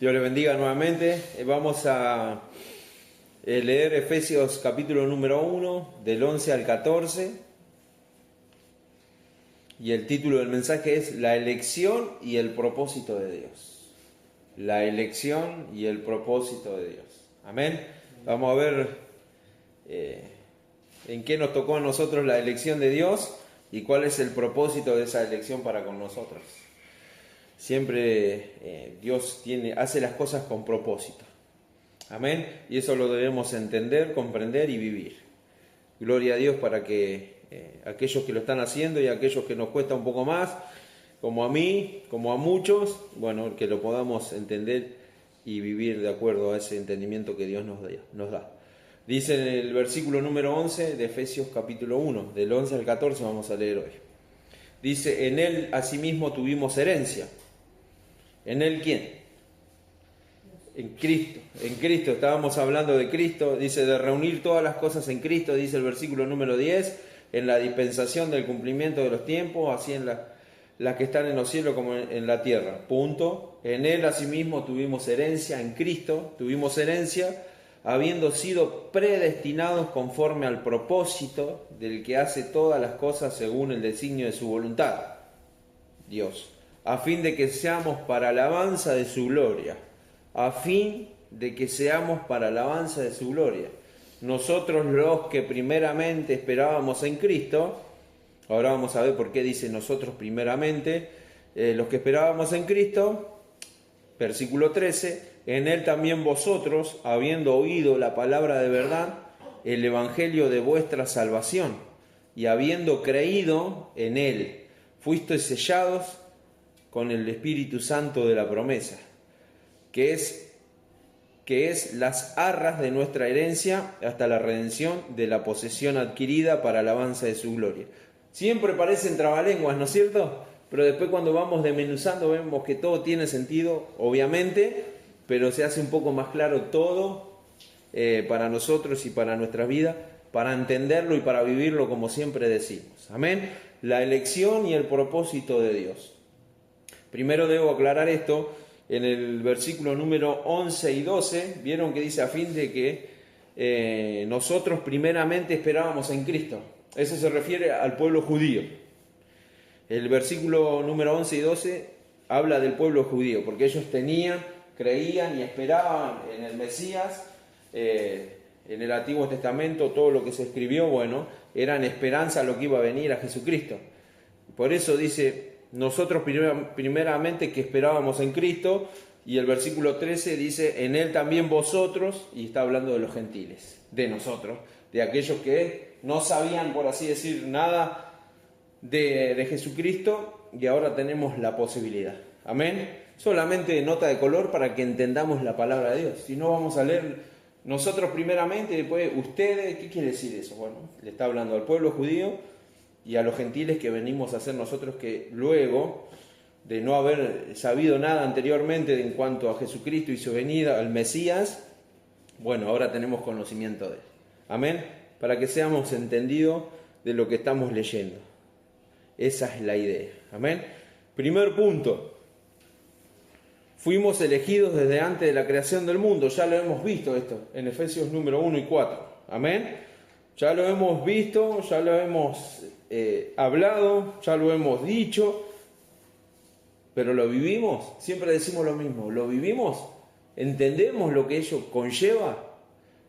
Dios le bendiga nuevamente. Vamos a leer Efesios capítulo número 1, del 11 al 14. Y el título del mensaje es La elección y el propósito de Dios. La elección y el propósito de Dios. Amén. Vamos a ver en qué nos tocó a nosotros la elección de Dios y cuál es el propósito de esa elección para con nosotros. Siempre Dios hace las cosas con propósito. Amén. Y eso lo debemos entender, comprender y vivir. Gloria a Dios para que aquellos que lo están haciendo y aquellos que nos cuesta un poco más, como a mí, como a muchos, bueno, que lo podamos entender y vivir de acuerdo a ese entendimiento que Dios nos da. Dice en el versículo número 11 de Efesios capítulo 1, del 11 al 14 vamos a leer hoy. Dice, en Él asimismo tuvimos herencia. ¿En Él quién? En Cristo. En Cristo, estábamos hablando de Cristo. Dice, de reunir todas las cosas en Cristo, dice el versículo número 10, en la dispensación del cumplimiento de los tiempos, así en las que están en los cielos como en la tierra. Punto. En Él asimismo tuvimos herencia, en Cristo tuvimos herencia, habiendo sido predestinados conforme al propósito del que hace todas las cosas según el designio de su voluntad, Dios, a fin de que seamos para alabanza de su gloria, a fin de que seamos para alabanza de su gloria. Nosotros los que primeramente esperábamos en Cristo, ahora vamos a ver por qué dice nosotros primeramente, los que esperábamos en Cristo, versículo 13, en Él también vosotros, habiendo oído la palabra de verdad, el evangelio de vuestra salvación, y habiendo creído en Él, fuisteis sellados con el Espíritu Santo de la promesa, que es las arras de nuestra herencia hasta la redención de la posesión adquirida para alabanza de su gloria. Siempre parecen trabalenguas, ¿no es cierto? Pero después cuando vamos desmenuzando vemos que todo tiene sentido, obviamente, pero se hace un poco más claro todo para nosotros y para nuestra vida, para entenderlo y para vivirlo como siempre decimos. Amén. La elección y el propósito de Dios. Primero debo aclarar esto. En el versículo número 11 y 12, vieron que dice a fin de que nosotros primeramente esperábamos en Cristo. Eso se refiere al pueblo judío. El versículo número 11 y 12 habla del pueblo judío, porque ellos creían y esperaban en el Mesías. En el Antiguo Testamento todo lo que se escribió, bueno, era en esperanza a lo que iba a venir a Jesucristo. Por eso dice, nosotros primeramente que esperábamos en Cristo, y el versículo 13 dice, en Él también vosotros, y está hablando de los gentiles, de nosotros, de aquellos que no sabían, por así decir, nada de Jesucristo, y ahora tenemos la posibilidad. Amén. Solamente nota de color para que entendamos la palabra de Dios. Si no, vamos a leer nosotros primeramente y después ustedes. ¿Qué quiere decir eso? Bueno, le está hablando al pueblo judío y a los gentiles que venimos a ser nosotros, que luego de no haber sabido nada anteriormente en cuanto a Jesucristo y su venida, al Mesías, bueno, ahora tenemos conocimiento de Él. Amén. Para que seamos entendidos de lo que estamos leyendo. Esa es la idea. Amén. Primer punto. Fuimos elegidos desde antes de la creación del mundo. Ya lo hemos visto esto en Efesios número 1 y 4. Amén. Ya lo hemos visto, ya lo hemos hablado, ya lo hemos dicho. Pero ¿lo vivimos? Siempre decimos lo mismo. ¿Lo vivimos? ¿Entendemos lo que ello conlleva?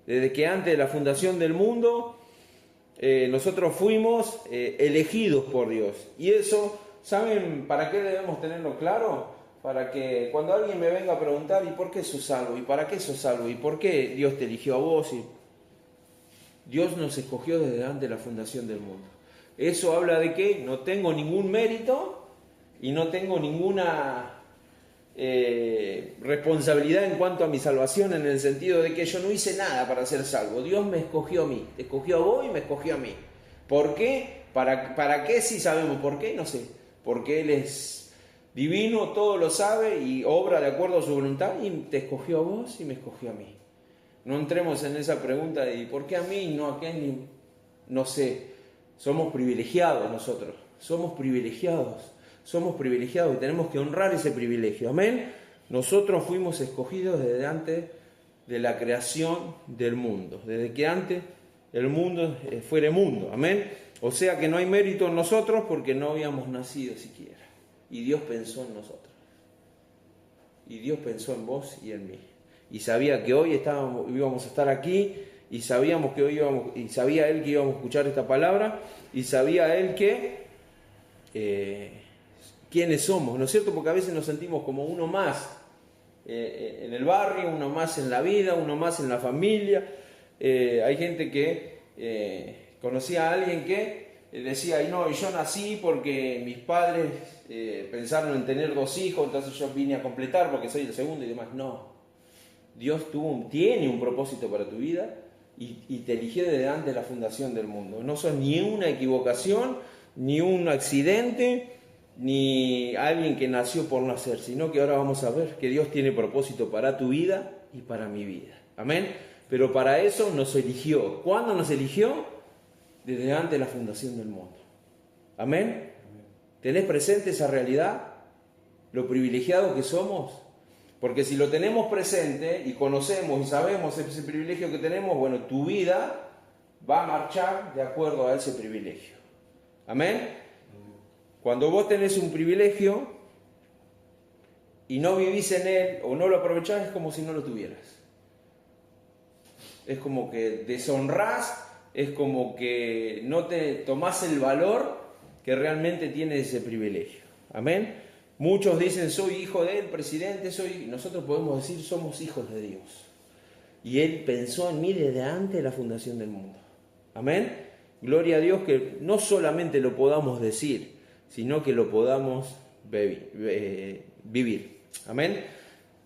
Desde que antes de la fundación del mundo, nosotros fuimos elegidos por Dios. Y eso, ¿saben para qué debemos tenerlo claro? Para que cuando alguien me venga a preguntar, ¿y por qué sos salvo? ¿Y para qué sos salvo? ¿Y por qué Dios te eligió a vos? Y Dios nos escogió desde antes de la fundación del mundo. Eso habla de que no tengo ningún mérito y no tengo ninguna responsabilidad en cuanto a mi salvación, en el sentido de que yo no hice nada para ser salvo. Dios me escogió a mí, te escogió a vos y me escogió a mí. ¿Por qué? ¿Para qué? Si sabemos por qué, no sé. Porque Él es divino, todo lo sabe y obra de acuerdo a su voluntad, y te escogió a vos y me escogió a mí. No entremos en esa pregunta de ¿y por qué a mí y no a aquel? No sé. Somos privilegiados nosotros. Somos privilegiados y tenemos que honrar ese privilegio. Amén. Nosotros fuimos escogidos desde antes de la creación del mundo, desde que antes el mundo fuera mundo, amén. O sea que no hay mérito en nosotros porque no habíamos nacido siquiera. Y Dios pensó en nosotros. Y Dios pensó en vos y en mí. Y sabía que hoy íbamos a estar aquí, y sabíamos que hoy y sabía Él que íbamos a escuchar esta palabra, y sabía Él que quiénes somos, ¿no es cierto? Porque a veces nos sentimos como uno más en el barrio, uno más en la vida, uno más en la familia. Hay gente que conocía a alguien que decía, no, yo nací porque mis padres pensaron en tener 2 hijos, entonces yo vine a completar porque soy el segundo y demás. No, Dios tiene un propósito para tu vida y te eligió desde antes de la fundación del mundo. No sos ni una equivocación, ni un accidente, ni alguien que nació por nacer, sino que ahora vamos a ver que Dios tiene propósito para tu vida y para mi vida. Amén. Pero para eso nos eligió. ¿Cuándo nos eligió? Desde antes de la fundación del mundo. Amén. ¿Tenés presente esa realidad? Lo privilegiados que somos. Porque si lo tenemos presente y conocemos y sabemos ese privilegio que tenemos, bueno, tu vida va a marchar de acuerdo a ese privilegio. Amén. Cuando vos tenés un privilegio y no vivís en él o no lo aprovechás, es como si no lo tuvieras. Es como que deshonrás, es como que no te tomás el valor que realmente tiene ese privilegio. Amén. Muchos dicen, soy hijo del presidente, nosotros podemos decir, somos hijos de Dios. Y Él pensó en mí desde antes de la fundación del mundo. Amén. Gloria a Dios que no solamente lo podamos decir, sino que lo podamos vivir. Amén.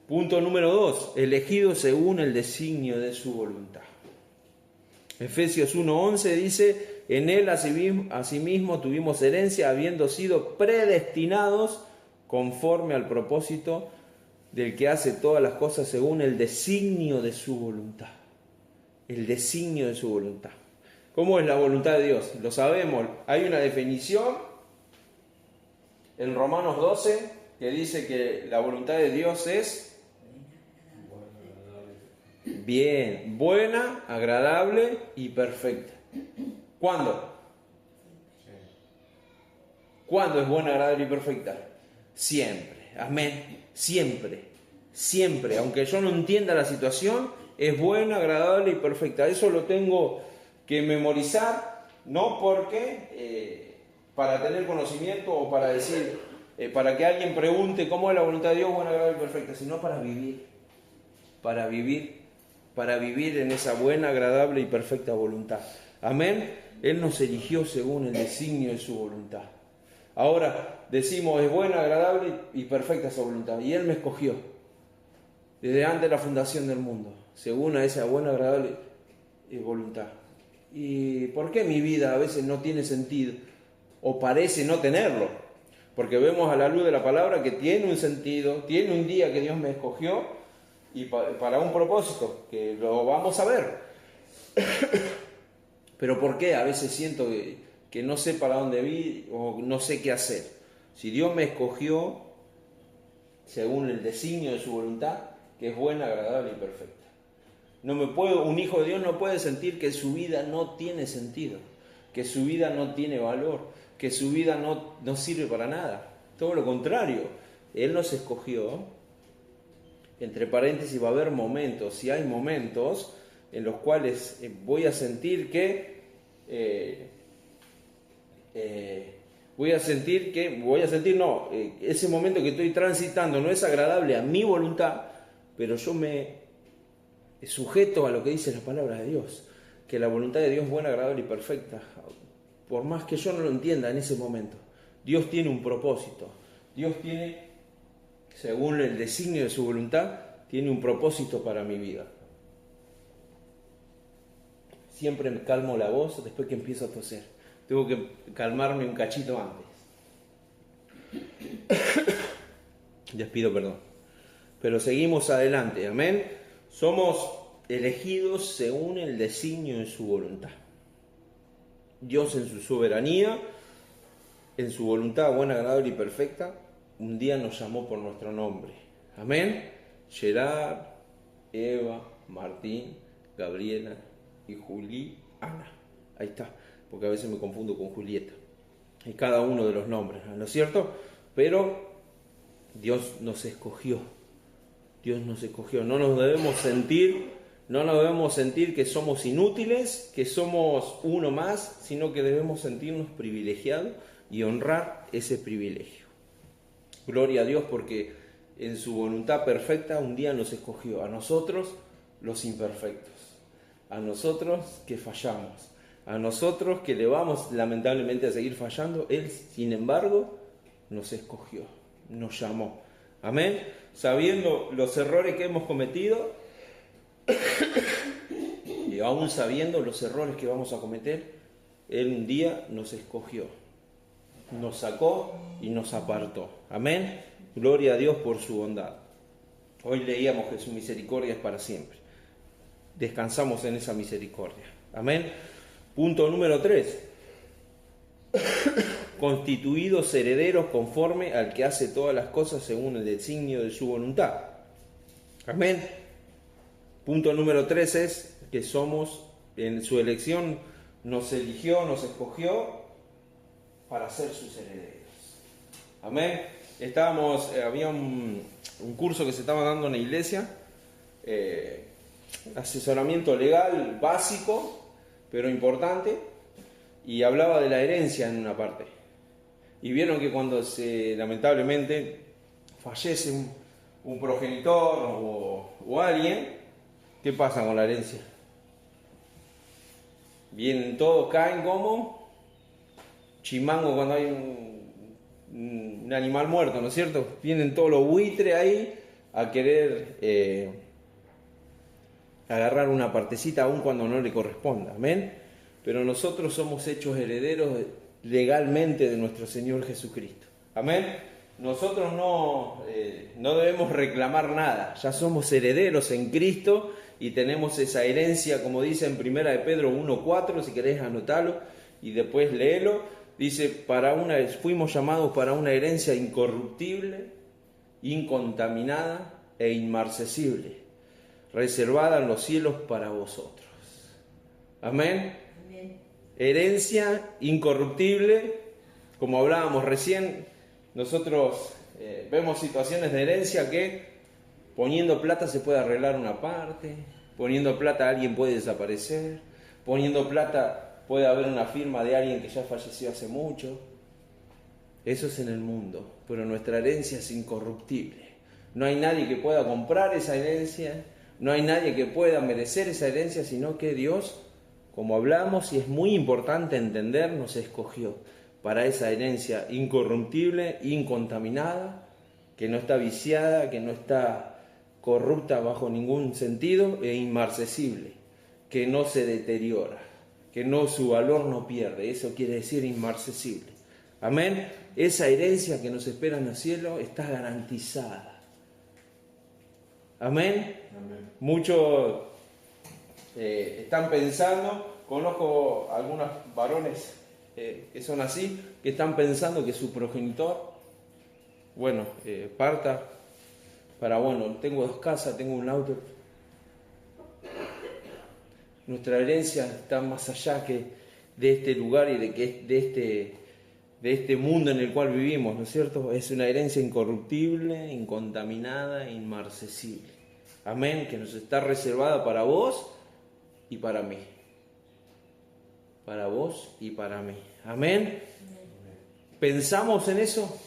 Punto número 2, elegido según el designio de su voluntad. Efesios 1:11 dice, en Él asimismo tuvimos herencia, habiendo sido predestinados conforme al propósito del que hace todas las cosas según el designio de su voluntad. El designio de su voluntad. ¿Cómo es la voluntad de Dios? Lo sabemos. Hay una definición en Romanos 12 que dice que la voluntad de Dios es bien, buena, agradable y perfecta. ¿Cuándo? ¿Cuándo es buena, agradable y perfecta? Siempre. Amén. Siempre. Siempre. Aunque yo no entienda la situación, es buena, agradable y perfecta. Eso lo tengo que memorizar, no porque para tener conocimiento o para decir, para que alguien pregunte cómo es la voluntad de Dios, buena, agradable y perfecta, sino para vivir. Para vivir en esa buena, agradable y perfecta voluntad. Amén. Él nos eligió según el designio de su voluntad. Ahora decimos, es buena, agradable y perfecta esa voluntad. Y Él me escogió desde antes de la fundación del mundo, según a esa buena, agradable voluntad. ¿Y por qué mi vida a veces no tiene sentido? O parece no tenerlo. Porque vemos a la luz de la palabra que tiene un sentido, tiene un día que Dios me escogió y para un propósito, que lo vamos a ver. Pero ¿por qué? A veces siento que no sé para dónde ir o no sé qué hacer. Si Dios me escogió según el designio de su voluntad, que es buena, agradable y perfecta. Un hijo de Dios no puede sentir que su vida no tiene sentido, que su vida no tiene valor, que su vida no sirve para nada. Todo lo contrario, Él nos escogió. Entre paréntesis va a haber momentos, si hay momentos en los cuales voy a sentir que ese momento que estoy transitando no es agradable a mi voluntad, pero yo me sujeto a lo que dice la palabra de Dios, que la voluntad de Dios es buena, agradable y perfecta, por más que yo no lo entienda en ese momento. Dios tiene un propósito, Dios tiene, según el designio de su voluntad, tiene un propósito para mi vida. Siempre me calmo la voz después que empiezo a toser. Tengo que calmarme un cachito antes. Les pido perdón. Pero seguimos adelante, amén. Somos elegidos según el designio de su voluntad. Dios en su soberanía, en su voluntad buena, agradable y perfecta, un día nos llamó por nuestro nombre. Amén. Gerard, Eva, Martín, Gabriela y Juliana. Ahí está, porque a veces me confundo con Julieta. Y cada uno de los nombres, ¿no es cierto? Pero Dios nos escogió. Dios nos escogió. No nos debemos sentir que somos inútiles, que somos uno más, sino que debemos sentirnos privilegiados y honrar ese privilegio. Gloria a Dios, porque en su voluntad perfecta un día nos escogió, a nosotros los imperfectos, a nosotros que fallamos, a nosotros que le vamos lamentablemente a seguir fallando. Él, sin embargo, nos escogió, nos llamó. Amén. Sabiendo los errores que hemos cometido y aún sabiendo los errores que vamos a cometer, Él un día nos escogió, nos sacó y nos apartó. Amén. Gloria a Dios por su bondad. Hoy leíamos que su misericordia es para siempre. Descansamos en esa misericordia. Amén. Punto número 3. Constituidos herederos conforme al que hace todas las cosas según el designio de su voluntad. Amén. Punto número 3 es que somos, en su elección, nos eligió, nos escogió para ser sus herederos. Amén. Había un curso que se estaba dando en la iglesia, asesoramiento legal básico, pero importante, y hablaba de la herencia en una parte. Y vieron que cuando lamentablemente fallece un progenitor o alguien, ¿qué pasa con la herencia? Vienen todos, caen como chimango cuando hay un animal muerto, ¿no es cierto? Vienen todos los buitres ahí a querer agarrar una partecita aun cuando no le corresponda. Amén. Pero nosotros somos hechos herederos legalmente de nuestro Señor Jesucristo. Amén. Nosotros no debemos reclamar nada. Ya somos herederos en Cristo y tenemos esa herencia, como dice en 1 de Pedro 1:4, si querés anotarlo y después léelo. Dice, fuimos llamados para una herencia incorruptible, incontaminada e inmarcesible, reservada en los cielos para vosotros. Amén. Amén. Herencia incorruptible, como hablábamos recién, nosotros vemos situaciones de herencia que poniendo plata se puede arreglar una parte, poniendo plata alguien puede desaparecer, poniendo plata puede haber una firma de alguien que ya falleció hace mucho. Eso es en el mundo, pero nuestra herencia es incorruptible. No hay nadie que pueda comprar esa herencia, no hay nadie que pueda merecer esa herencia, sino que Dios, como hablamos, y es muy importante entender, nos escogió para esa herencia incorruptible, incontaminada, que no está viciada, que no está corrupta bajo ningún sentido, e inmarcesible, que no se deteriora, que su valor no pierde. Eso quiere decir inmarcesible. Amén. Esa herencia que nos espera en el cielo está garantizada. Amén. Amén. Muchos están pensando, conozco algunos varones que son así, que están pensando que su progenitor, parta para, tengo 2 casas, tengo un auto. Nuestra herencia está más allá que de este lugar y de este mundo en el cual vivimos, ¿no es cierto? Es una herencia incorruptible, incontaminada, inmarcesible. Amén, que nos está reservada para vos y para mí. Para vos y para mí. Amén. ¿Pensamos en eso?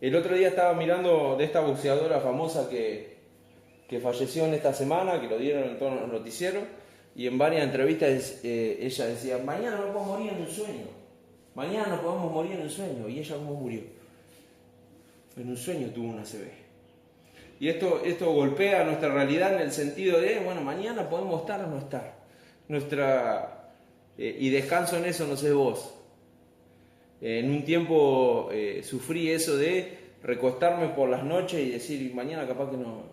El otro día estaba mirando de esta boxeadora famosa que falleció en esta semana, que lo dieron en todos los noticieros. Y en varias entrevistas ella decía, mañana no puedo morir en un sueño. Mañana no podemos morir en un sueño. ¿Y ella cómo murió? En un sueño tuvo una ACV. Y esto golpea nuestra realidad en el sentido de, mañana podemos estar o no estar. Y descanso en eso, no sé vos. En un tiempo sufrí eso de recostarme por las noches y decir, mañana capaz que no.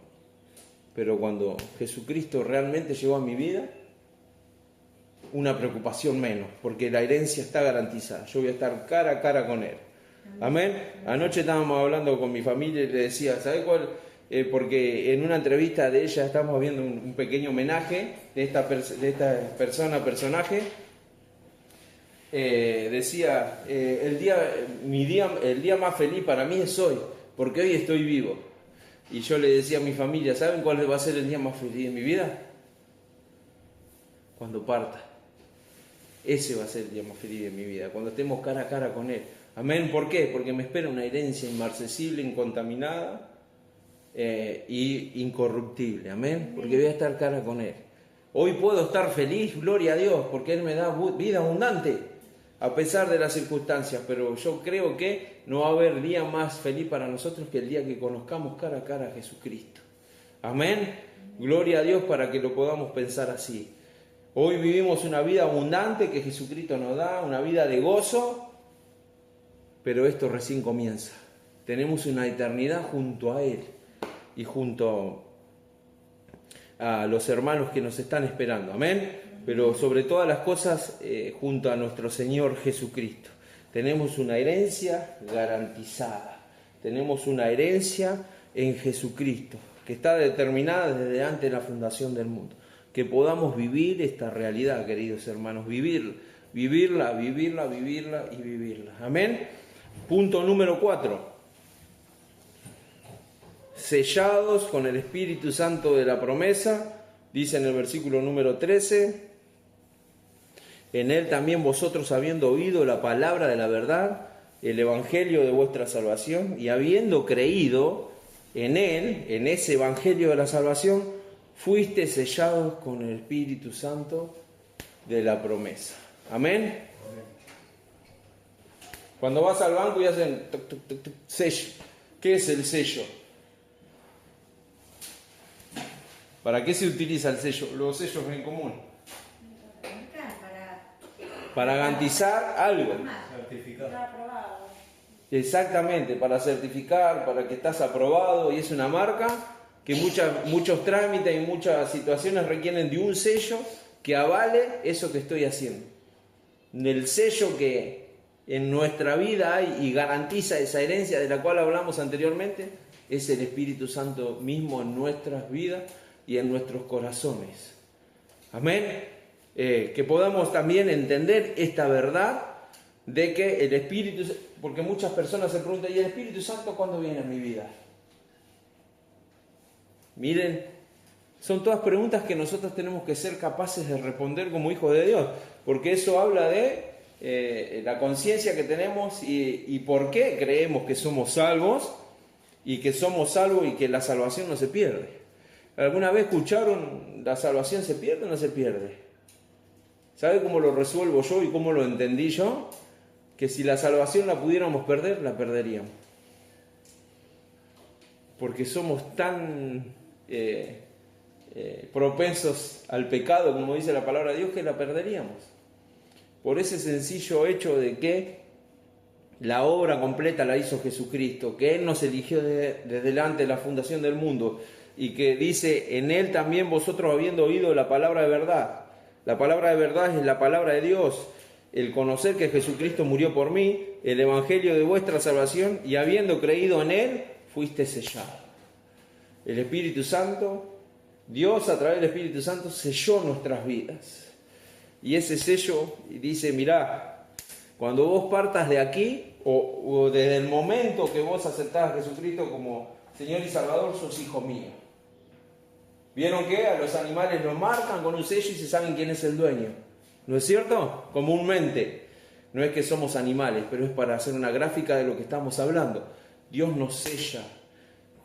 Pero cuando Jesucristo realmente llegó a mi vida, una preocupación menos, porque la herencia está garantizada. Yo voy a estar cara a cara con Él. Amén. Anoche estábamos hablando con mi familia y le decía, ¿sabes cuál? porque en una entrevista de ella estamos viendo un pequeño homenaje de esta personaje. Decía, el día más feliz para mí es hoy, porque hoy estoy vivo. Y yo le decía a mi familia, ¿saben cuál va a ser el día más feliz de mi vida? Cuando parta. Ese va a ser el día más feliz de mi vida, cuando estemos cara a cara con Él. Amén. ¿Por qué? Porque me espera una herencia inmarcesible, incontaminada y incorruptible. Amén. Porque voy a estar cara con Él. Hoy puedo estar feliz, gloria a Dios, porque Él me da vida abundante, a pesar de las circunstancias. Pero yo creo que no va a haber día más feliz para nosotros que el día que conozcamos cara a cara a Jesucristo. Amén. Gloria a Dios para que lo podamos pensar así. Hoy vivimos una vida abundante que Jesucristo nos da, una vida de gozo, pero esto recién comienza. Tenemos una eternidad junto a Él y junto a los hermanos que nos están esperando. Amén. Pero sobre todas las cosas, junto a nuestro Señor Jesucristo. Tenemos una herencia garantizada. Tenemos una herencia en Jesucristo, que está determinada desde antes de la fundación del mundo. Que podamos vivir esta realidad, queridos hermanos, vivirla y vivirla. Amén. Punto número 4. Sellados con el Espíritu Santo de la promesa, dice en el versículo número 13, en Él también vosotros, habiendo oído la palabra de la verdad, el evangelio de vuestra salvación, y habiendo creído en Él, en ese evangelio de la salvación, fuiste sellados con el Espíritu Santo de la promesa. Amén. Cuando vas al banco y hacen tuc, tuc, tuc, tuc, sello. ¿Qué es el sello? ¿Para qué se utiliza el sello? Los sellos en común. Para garantizar algo. Exactamente, para certificar, para que estás aprobado, y es una marca que muchos trámites y muchas situaciones requieren de un sello que avale eso que estoy haciendo. El sello que en nuestra vida hay y garantiza esa herencia de la cual hablamos anteriormente es el Espíritu Santo mismo en nuestras vidas y en nuestros corazones. Amén. Que podamos también entender esta verdad de que el Espíritu, porque muchas personas se preguntan, ¿y el Espíritu Santo cuándo viene a mi vida? Miren, son todas preguntas que nosotros tenemos que ser capaces de responder como hijos de Dios, porque eso habla de la conciencia que tenemos y por qué creemos que somos salvos y que somos salvos y que la salvación no se pierde. ¿Alguna vez escucharon la salvación se pierde o no se pierde? ¿Sabe cómo lo resuelvo yo y cómo lo entendí yo? Que si la salvación la pudiéramos perder, la perderíamos. Porque somos tan propensos al pecado, como dice la palabra de Dios, que la perderíamos. Por ese sencillo hecho de que la obra completa la hizo Jesucristo, que Él nos eligió desde delante de la fundación del mundo, y que dice, en Él también vosotros habiendo oído la palabra de verdad. La palabra de verdad es la palabra de Dios, el conocer que Jesucristo murió por mí, el evangelio de vuestra salvación, y habiendo creído en Él, fuiste sellado. El Espíritu Santo, Dios a través del Espíritu Santo selló nuestras vidas. Y ese sello dice, mirá, cuando vos partas de aquí, o desde el momento que vos aceptás a Jesucristo como Señor y Salvador, sos hijo mío. ¿Vieron que a los animales los marcan con un sello y se saben quién es el dueño? ¿No es cierto? Comúnmente. No es que somos animales, pero es para hacer una gráfica de lo que estamos hablando. Dios nos sella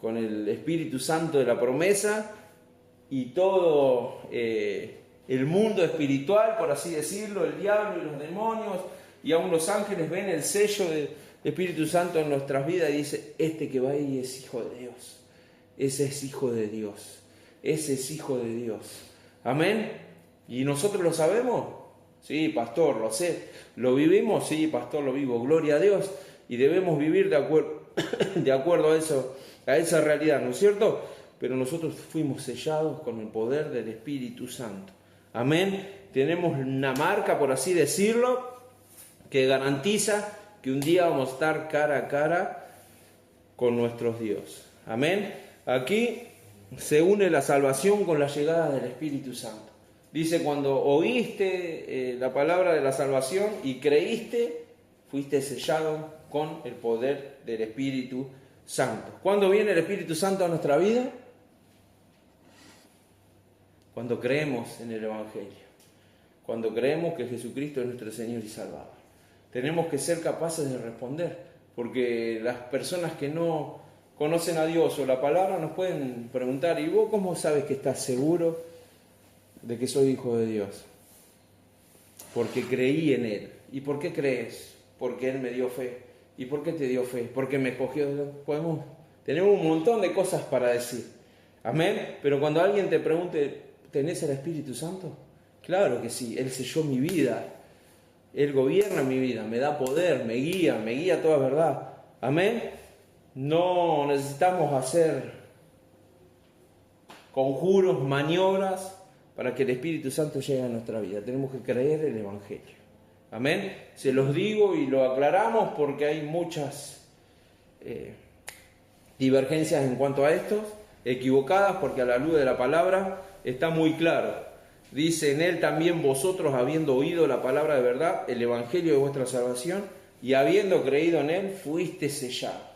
con el Espíritu Santo de la promesa, y todo el mundo espiritual, por así decirlo, el diablo y los demonios, y aún los ángeles ven el sello del Espíritu Santo en nuestras vidas y dice, este que va ahí es hijo de Dios, ese es hijo de Dios, ese es hijo de Dios. Amén. ¿Y nosotros lo sabemos? Sí, pastor, lo sé. ¿Lo vivimos? Sí, pastor, lo vivo. Gloria a Dios. Y debemos vivir de acuerdo a eso, a esa realidad, ¿no es cierto? Pero nosotros fuimos sellados con el poder del Espíritu Santo. Amén. Tenemos una marca, por así decirlo, que garantiza que un día vamos a estar cara a cara con nuestro Dios. Amén. Aquí se une la salvación con la llegada del Espíritu Santo. Dice, cuando oíste la palabra de la salvación y creíste, fuiste sellado con el poder del Espíritu Santo. ¿Cuándo viene el Espíritu Santo a nuestra vida? Cuando creemos en el Evangelio. Cuando creemos que Jesucristo es nuestro Señor y Salvador. Tenemos que ser capaces de responder, porque las personas que no conocen a Dios o la palabra nos pueden preguntar, ¿y vos cómo sabes que estás seguro de que soy hijo de Dios? Porque creí en Él. ¿Y por qué crees? Porque Él me dio fe. ¿Y por qué te dio fe? Porque me escogió. Tenemos un montón de cosas para decir. Amén. Pero cuando alguien te pregunte, ¿tenés el Espíritu Santo? Claro que sí. Él selló mi vida. Él gobierna mi vida. Me da poder, me guía a toda verdad. Amén. No necesitamos hacer conjuros, maniobras para que el Espíritu Santo llegue a nuestra vida. Tenemos que creer el Evangelio. Amén. Se los digo y lo aclaramos porque hay muchas divergencias en cuanto a esto, equivocadas, porque a la luz de la palabra está muy claro. Dice, en Él también vosotros, habiendo oído la palabra de verdad, el Evangelio de vuestra salvación, y habiendo creído en Él, fuiste sellados.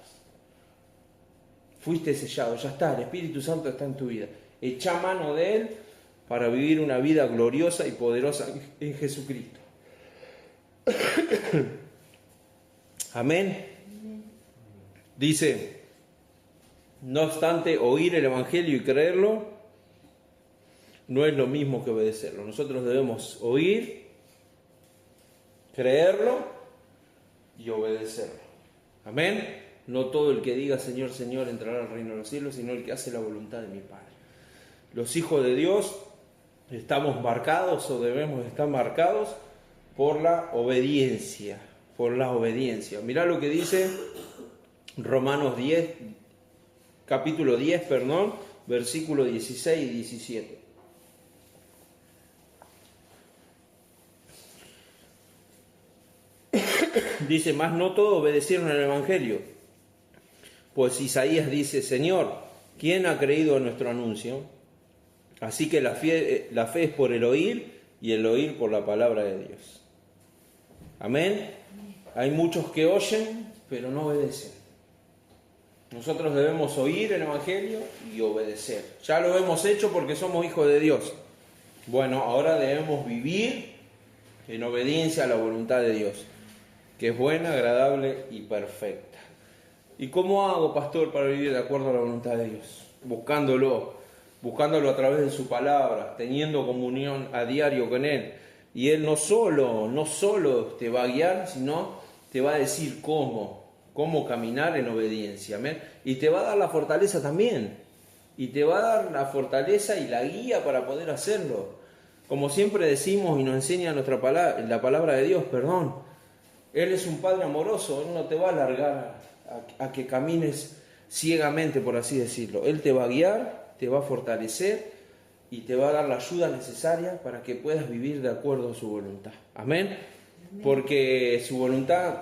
Fuiste sellado, ya está, el Espíritu Santo está en tu vida. Echa mano de Él para vivir una vida gloriosa y poderosa en Jesucristo. Amén. Dice, no obstante, oír el Evangelio y creerlo no es lo mismo que obedecerlo. Nosotros debemos oír, creerlo y obedecerlo. Amén. No todo el que diga Señor, Señor entrará al reino de los cielos, sino el que hace la voluntad de mi Padre. Los hijos de Dios estamos marcados o debemos estar marcados por la obediencia. Por la obediencia. Mirá lo que dice Romanos 10, capítulo 10, versículo 16 y 17. Dice, mas no todos obedecieron al Evangelio. Pues Isaías dice, Señor, ¿quién ha creído en nuestro anuncio? Así que la fe es por el oír y el oír por la palabra de Dios. Amén. Hay muchos que oyen, pero no obedecen. Nosotros debemos oír el Evangelio y obedecer. Ya lo hemos hecho porque somos hijos de Dios. Bueno, ahora debemos vivir en obediencia a la voluntad de Dios, que es buena, agradable y perfecta. ¿Y cómo hago, pastor, para vivir de acuerdo a la voluntad de Dios? Buscándolo a través de su palabra, teniendo comunión a diario con Él. Y Él no solo te va a guiar, sino te va a decir cómo caminar en obediencia. ¿Amén? Y te va a dar la fortaleza también. Y te va a dar la fortaleza y la guía para poder hacerlo. Como siempre decimos y nos enseña la palabra de Dios, Él es un Padre amoroso, Él no te va a largar a que camines ciegamente, por así decirlo. Él te va a guiar, te va a fortalecer y te va a dar la ayuda necesaria para que puedas vivir de acuerdo a su voluntad. Amén. Porque su voluntad,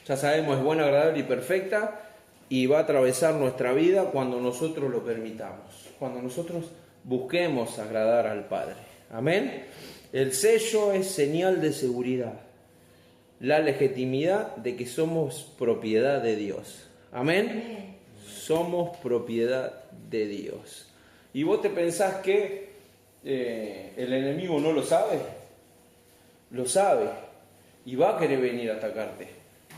ya sabemos, es buena, agradable y perfecta, y va a atravesar nuestra vida cuando nosotros lo permitamos, cuando nosotros busquemos agradar al Padre. Amén. El sello es señal de seguridad, la legitimidad de que somos propiedad de Dios. Amén. Somos propiedad de Dios. ¿Y vos te pensás que el enemigo no lo sabe? Lo sabe y va a querer venir a atacarte.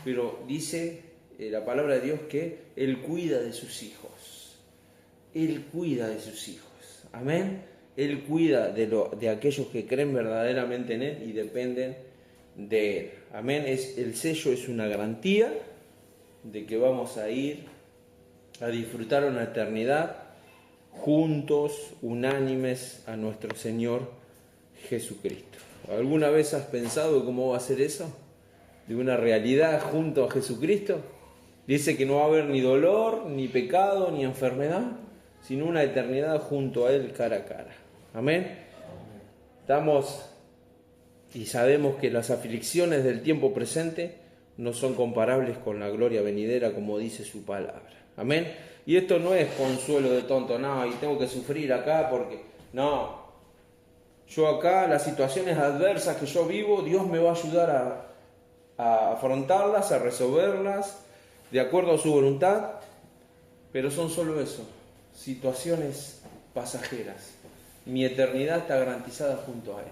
Pero dice la palabra de Dios que Él cuida de sus hijos. Él cuida de sus hijos. Amén. Él cuida de aquellos que creen verdaderamente en Él y dependen de Él. Amén. El sello es una garantía de que vamos a ir a disfrutar una eternidad juntos, unánimes a nuestro Señor Jesucristo. ¿Alguna vez has pensado cómo va a ser eso? ¿De una realidad junto a Jesucristo? Dice que no va a haber ni dolor, ni pecado, ni enfermedad, sino una eternidad junto a Él cara a cara. Amén. Estamos y sabemos que las aflicciones del tiempo presente no son comparables con la gloria venidera, como dice su palabra. Amén. Y esto no es consuelo de tonto, no, y tengo que sufrir acá porque, no. Yo acá, las situaciones adversas que yo vivo, Dios me va a ayudar a afrontarlas, a resolverlas, de acuerdo a su voluntad, pero son solo eso, situaciones pasajeras. Mi eternidad está garantizada junto a Él.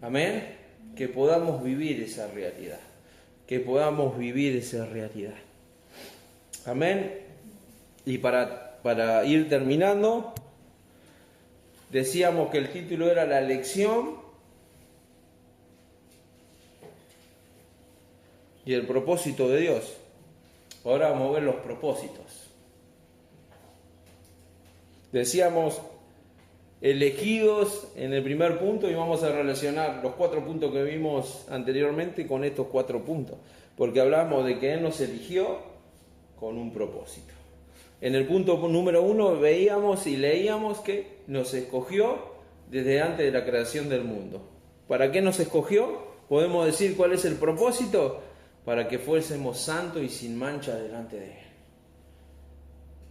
Amén. Que podamos vivir esa realidad. Que podamos vivir esa realidad. Amén. Y para ir terminando, decíamos que el título era la elección y el propósito de Dios. Ahora vamos a ver los propósitos. Decíamos elegidos en el primer punto y vamos a relacionar los 4 puntos que vimos anteriormente con estos 4 puntos. Porque hablamos de que Él nos eligió con un propósito. En el punto número 1 veíamos y leíamos que nos escogió desde antes de la creación del mundo. ¿Para qué nos escogió? Podemos decir cuál es el propósito. Para que fuésemos santos y sin mancha delante de Él.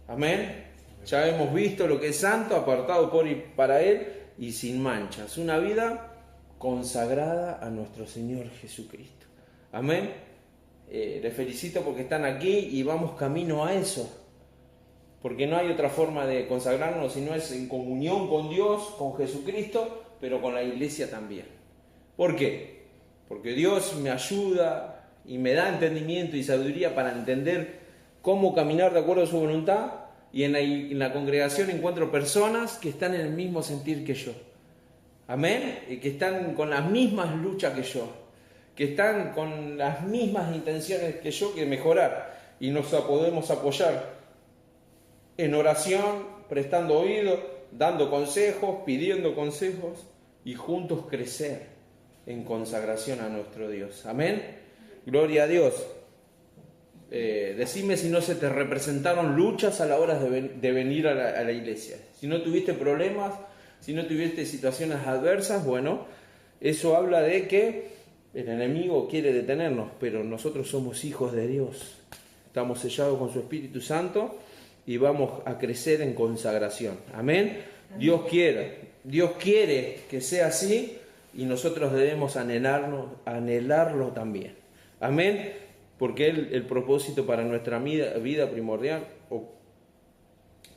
Amén. Ya hemos visto lo que es santo, apartado por y para Él y sin manchas. Una vida consagrada a nuestro Señor Jesucristo. Amén. Les felicito porque están aquí y vamos camino a eso. Porque no hay otra forma de consagrarnos si no es en comunión con Dios, con Jesucristo, pero con la iglesia también. ¿Por qué? Porque Dios me ayuda y me da entendimiento y sabiduría para entender cómo caminar de acuerdo a su voluntad, y en la congregación encuentro personas que están en el mismo sentir que yo. Amén. Y que están con las mismas luchas que yo, que están con las mismas intenciones que yo, que mejorar, y nos podemos apoyar en oración, prestando oído, dando consejos, pidiendo consejos y juntos crecer en consagración a nuestro Dios. Amén. Gloria a Dios. Decime si no se te representaron luchas a la hora de venir a la iglesia. Si no tuviste problemas, si no tuviste situaciones adversas, bueno, eso habla de que el enemigo quiere detenernos, pero nosotros somos hijos de Dios. Estamos sellados con su Espíritu Santo y vamos a crecer en consagración. Amén. Dios quiere que sea así y nosotros debemos anhelarlo también. Amén. Porque el propósito para nuestra vida primordial, o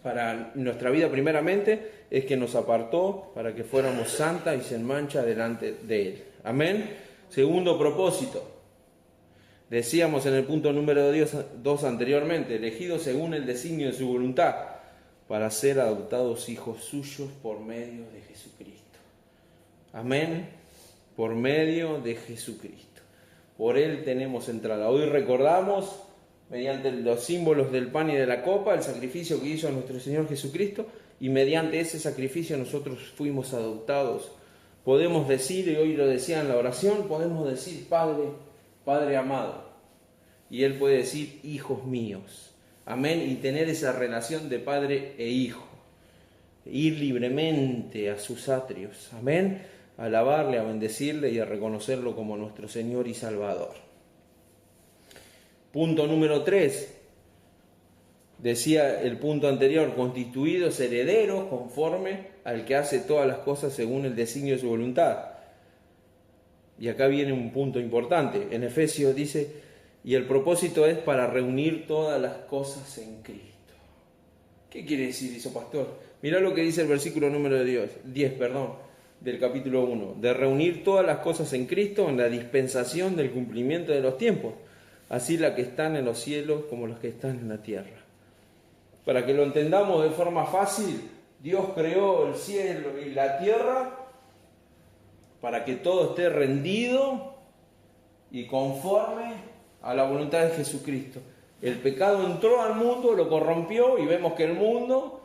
para nuestra vida primeramente, es que nos apartó para que fuéramos santas y sin mancha delante de Él. Amén. Segundo propósito. Decíamos en el punto número 2 anteriormente, elegidos según el designio de su voluntad, para ser adoptados hijos suyos por medio de Jesucristo. Amén. Por medio de Jesucristo. Por Él tenemos entrada. Hoy recordamos, mediante los símbolos del pan y de la copa, el sacrificio que hizo nuestro Señor Jesucristo, y mediante ese sacrificio nosotros fuimos adoptados. Podemos decir, y hoy lo decía en la oración, podemos decir Padre amado. Y Él puede decir hijos míos. Amén. Y tener esa relación de padre e hijo. Ir libremente a sus atrios. Amén. A alabarle, a bendecirle y a reconocerlo como nuestro Señor y Salvador. Punto número 3. Decía el punto anterior, constituidos herederos conforme al que hace todas las cosas según el designio de su voluntad. Y acá viene un punto importante. En Efesios dice, y el propósito es para reunir todas las cosas en Cristo. ¿Qué quiere decir eso, pastor? Mirá lo que dice el versículo número 10, del capítulo 1. De reunir todas las cosas en Cristo en la dispensación del cumplimiento de los tiempos. Así las que están en los cielos como las que están en la tierra. Para que lo entendamos de forma fácil, Dios creó el cielo y la tierra para que todo esté rendido y conforme a la voluntad de Jesucristo. El pecado entró al mundo, lo corrompió y vemos que el mundo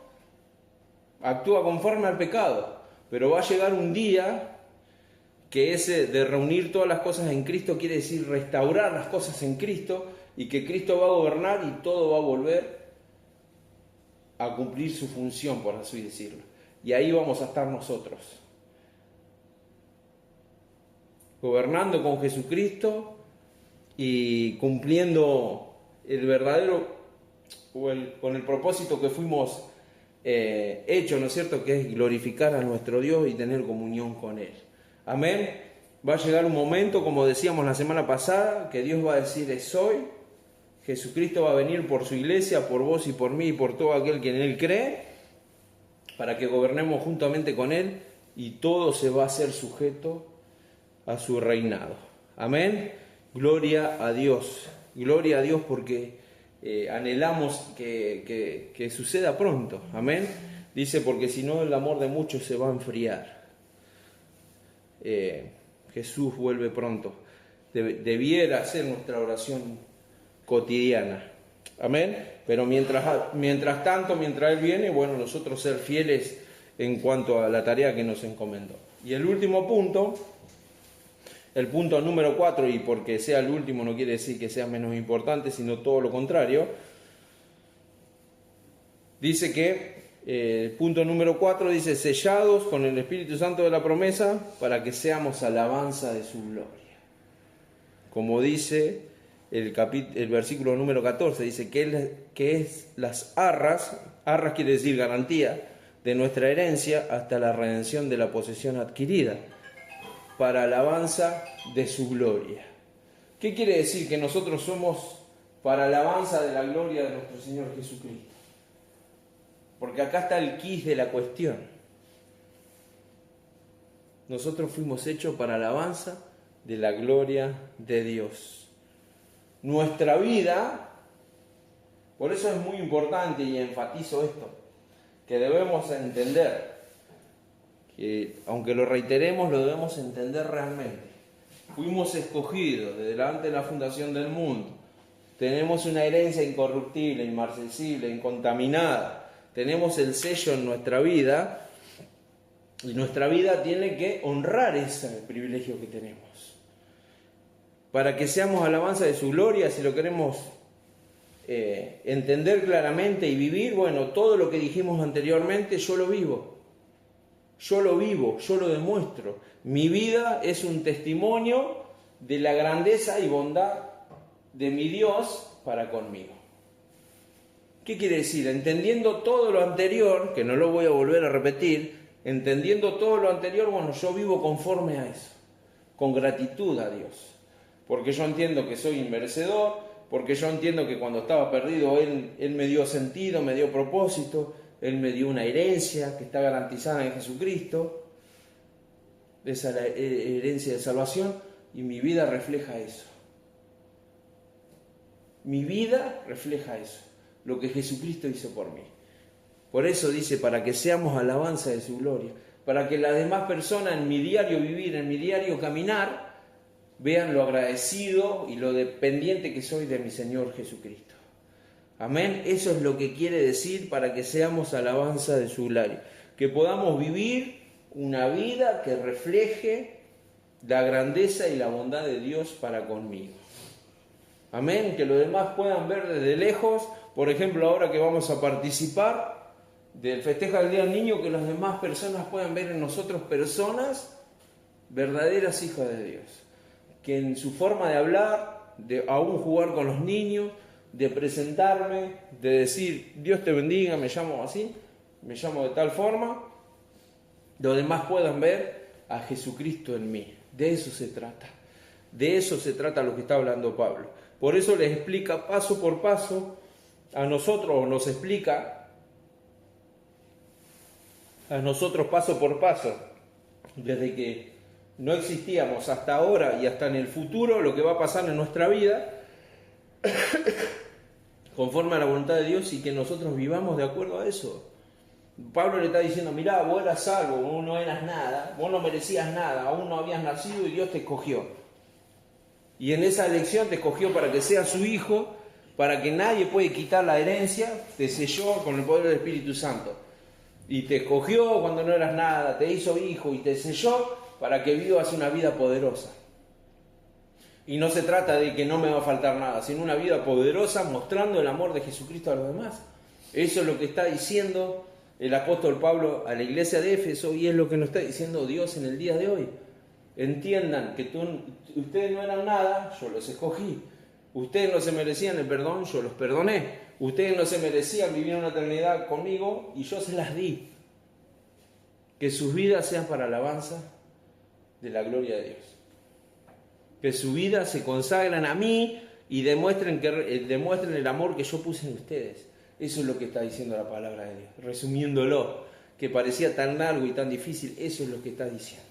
actúa conforme al pecado. Pero va a llegar un día que ese de reunir todas las cosas en Cristo quiere decir restaurar las cosas en Cristo y que Cristo va a gobernar y todo va a volver a cumplir su función, por así decirlo. Y ahí vamos a estar nosotros, gobernando con Jesucristo y cumpliendo el verdadero con el propósito que fuimos hechos, ¿no es cierto?, que es glorificar a nuestro Dios y tener comunión con Él. Amén. Va a llegar un momento, como decíamos la semana pasada, que Dios va a decir: es hoy. Jesucristo va a venir por su iglesia, por vos y por mí y por todo aquel que en Él cree, para que gobernemos juntamente con Él y todo se va a hacer sujeto a su reinado. Amén. Gloria a Dios porque anhelamos que suceda pronto. Amén. Dice, porque si no el amor de muchos se va a enfriar. Jesús vuelve pronto. Debiera ser nuestra oración cotidiana. Amén. Pero mientras tanto, mientras Él viene, bueno, nosotros ser fieles en cuanto a la tarea que nos encomendó. Y el último punto, el punto número 4, y porque sea el último no quiere decir que sea menos importante, sino todo lo contrario, dice que el punto número 4 dice: sellados con el Espíritu Santo de la promesa para que seamos alabanza de su gloria. Como dice el versículo número 14, dice que es las arras quiere decir garantía, de nuestra herencia hasta la redención de la posesión adquirida, para alabanza de su gloria. ¿Qué quiere decir? Que nosotros somos para alabanza de la gloria de nuestro Señor Jesucristo. Porque acá está el quid de la cuestión. Nosotros fuimos hechos para alabanza de la gloria de Dios. Nuestra vida, por eso es muy importante y enfatizo esto, que debemos entender, que aunque lo reiteremos, lo debemos entender realmente. Fuimos escogidos desde delante de la fundación del mundo. Tenemos una herencia incorruptible, inmarcesible, incontaminada. Tenemos el sello en nuestra vida y nuestra vida tiene que honrar ese privilegio que tenemos. Para que seamos alabanza de su gloria, si lo queremos entender claramente y vivir, bueno, todo lo que dijimos anteriormente, yo lo vivo. Yo lo vivo, yo lo demuestro. Mi vida es un testimonio de la grandeza y bondad de mi Dios para conmigo. ¿Qué quiere decir? Entendiendo todo lo anterior, que no lo voy a volver a repetir, entendiendo todo lo anterior, bueno, yo vivo conforme a eso, con gratitud a Dios. Porque yo entiendo que soy inmerecedor, porque yo entiendo que cuando estaba perdido Él me dio sentido, me dio propósito, Él me dio una herencia que está garantizada en Jesucristo, esa herencia de salvación, y mi vida refleja eso. Mi vida refleja eso, lo que Jesucristo hizo por mí. Por eso dice, para que seamos alabanza de su gloria, para que las demás personas en mi diario vivir, en mi diario caminar, vean lo agradecido y lo dependiente que soy de mi Señor Jesucristo. Amén. Eso es lo que quiere decir para que seamos alabanza de su gloria. Que podamos vivir una vida que refleje la grandeza y la bondad de Dios para conmigo. Amén. Que los demás puedan ver desde lejos. Por ejemplo, ahora que vamos a participar del festejo del Día del Niño, que las demás personas puedan ver en nosotros personas verdaderas hijas de Dios. Que en su forma de hablar, de aún jugar con los niños, de presentarme, de decir, Dios te bendiga, me llamo así, me llamo de tal forma, los demás puedan ver a Jesucristo en mí. De eso se trata. De eso se trata lo que está hablando Pablo. Por eso les explica paso por paso a nosotros, nos explica a nosotros paso por paso, desde que no existíamos hasta ahora y hasta en el futuro, lo que va a pasar en nuestra vida, conforme a la voluntad de Dios, y que nosotros vivamos de acuerdo a eso. Pablo le está diciendo, mirá, vos eras salvo, vos no eras nada, vos no merecías nada, aún no habías nacido y Dios te escogió. Y en esa elección te escogió para que seas su hijo, para que nadie puede quitar la herencia, te selló con el poder del Espíritu Santo. Y te escogió cuando no eras nada, te hizo hijo y te selló para que vivas una vida poderosa. Y no se trata de que no me va a faltar nada, sino una vida poderosa mostrando el amor de Jesucristo a los demás. Eso es lo que está diciendo el apóstol Pablo a la iglesia de Éfeso y es lo que nos está diciendo Dios en el día de hoy. Entiendan que ustedes no eran nada, yo los escogí. Ustedes no se merecían el perdón, yo los perdoné. ustedes no se merecían vivir una eternidad conmigo y yo se las di. Que sus vidas sean para alabanza de la gloria de Dios. Que sus vidas se consagran a mí y demuestren el amor que yo puse en ustedes. Eso es lo que está diciendo la palabra de Dios. Resumiéndolo, que parecía tan largo y tan difícil, eso es lo que está diciendo.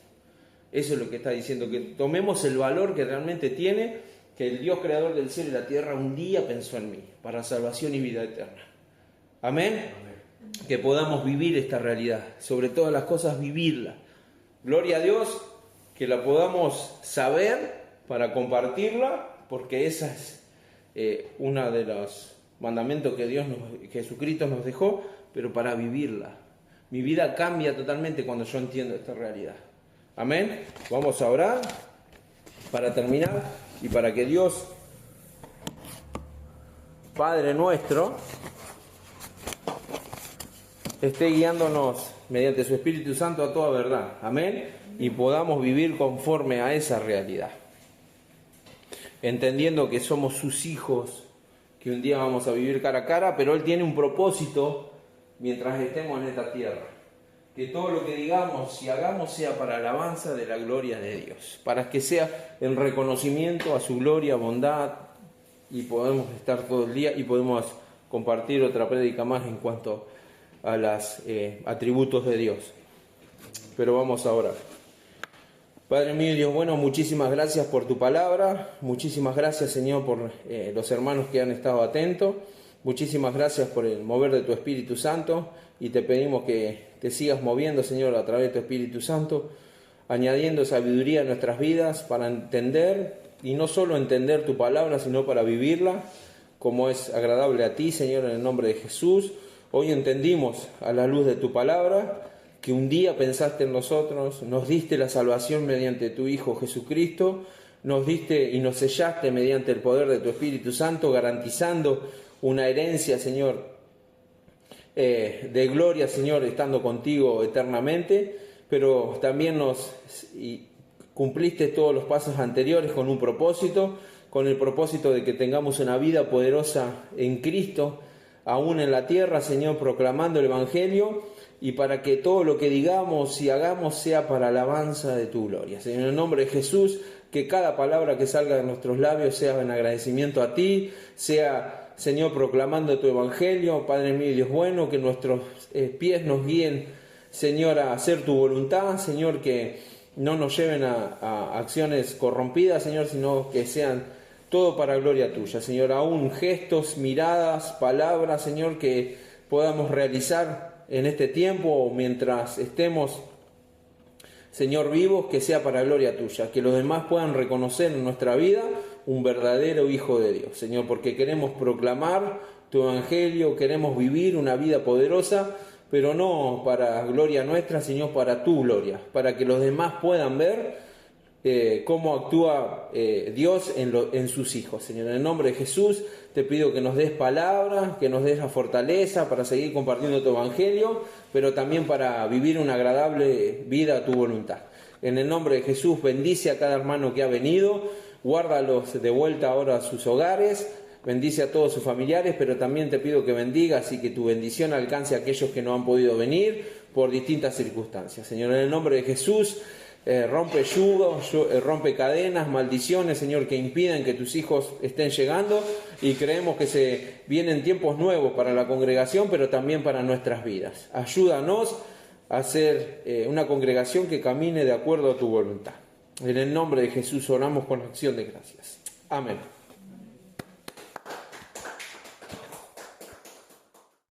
Eso es lo que está diciendo, que tomemos el valor que realmente tiene, que el Dios creador del cielo y la tierra un día pensó en mí, para salvación y vida eterna. Amén. Amén. Que podamos vivir esta realidad, sobre todas las cosas vivirla. Gloria a Dios, que la podamos saber para compartirla, porque esa es una de los mandamientos que Jesucristo nos dejó, pero para vivirla. Mi vida cambia totalmente cuando yo entiendo esta realidad. Amén. Vamos a orar para terminar y para que Dios, Padre nuestro, esté guiándonos mediante su Espíritu Santo a toda verdad. Amén. Y podamos vivir conforme a esa realidad. Entendiendo que somos sus hijos, que un día vamos a vivir cara a cara, pero Él tiene un propósito mientras estemos en esta tierra. Que todo lo que digamos y hagamos sea para alabanza de la gloria de Dios, para que sea el reconocimiento a su gloria, bondad, y podemos estar todo el día y podemos compartir otra prédica más en cuanto a los atributos de Dios. Pero vamos a orar. Padre mío y Dios bueno, muchísimas gracias por tu palabra, muchísimas gracias Señor por los hermanos que han estado atentos, muchísimas gracias por el mover de tu Espíritu Santo, y te pedimos que te sigas moviendo Señor a través de tu Espíritu Santo, añadiendo sabiduría a nuestras vidas para entender, y no solo entender tu palabra, sino para vivirla como es agradable a ti Señor, en el nombre de Jesús. Hoy entendimos a la luz de tu palabra que un día pensaste en nosotros, nos diste la salvación mediante tu Hijo Jesucristo, nos diste y nos sellaste mediante el poder de tu Espíritu Santo, garantizando una herencia, Señor, de gloria, Señor, estando contigo eternamente, pero también cumpliste todos los pasos anteriores con un propósito, con el propósito de que tengamos una vida poderosa en Cristo, aún en la tierra, Señor, proclamando el Evangelio, y para que todo lo que digamos y hagamos sea para alabanza de tu gloria. Señor, en el nombre de Jesús, que cada palabra que salga de nuestros labios sea en agradecimiento a ti, sea, Señor, proclamando tu Evangelio. Padre mío y Dios bueno, que nuestros pies nos guíen, Señor, a hacer tu voluntad, Señor, que no nos lleven a acciones corrompidas, Señor, sino que sean todo para gloria tuya, Señor. Aún gestos, miradas, palabras, Señor, que podamos realizar en este tiempo mientras estemos, Señor, vivos, que sea para gloria tuya, que los demás puedan reconocer en nuestra vida un verdadero Hijo de Dios, Señor, porque queremos proclamar tu Evangelio, queremos vivir una vida poderosa, pero no para gloria nuestra, sino para tu gloria, para que los demás puedan ver cómo actúa Dios en sus hijos. Señor, en el nombre de Jesús te pido que nos des palabra, que nos des la fortaleza para seguir compartiendo tu Evangelio, pero también para vivir una agradable vida a tu voluntad. En el nombre de Jesús bendice a cada hermano que ha venido, guárdalos de vuelta ahora a sus hogares, bendice a todos sus familiares, pero también te pido que bendigas y que tu bendición alcance a aquellos que no han podido venir por distintas circunstancias. Señor, en el nombre de Jesús, rompe yugos, rompe cadenas, maldiciones, Señor, que impiden que tus hijos estén llegando, y creemos que se vienen tiempos nuevos para la congregación, pero también para nuestras vidas. Ayúdanos a ser una congregación que camine de acuerdo a tu voluntad. En el nombre de Jesús oramos con acción de gracias. Amén.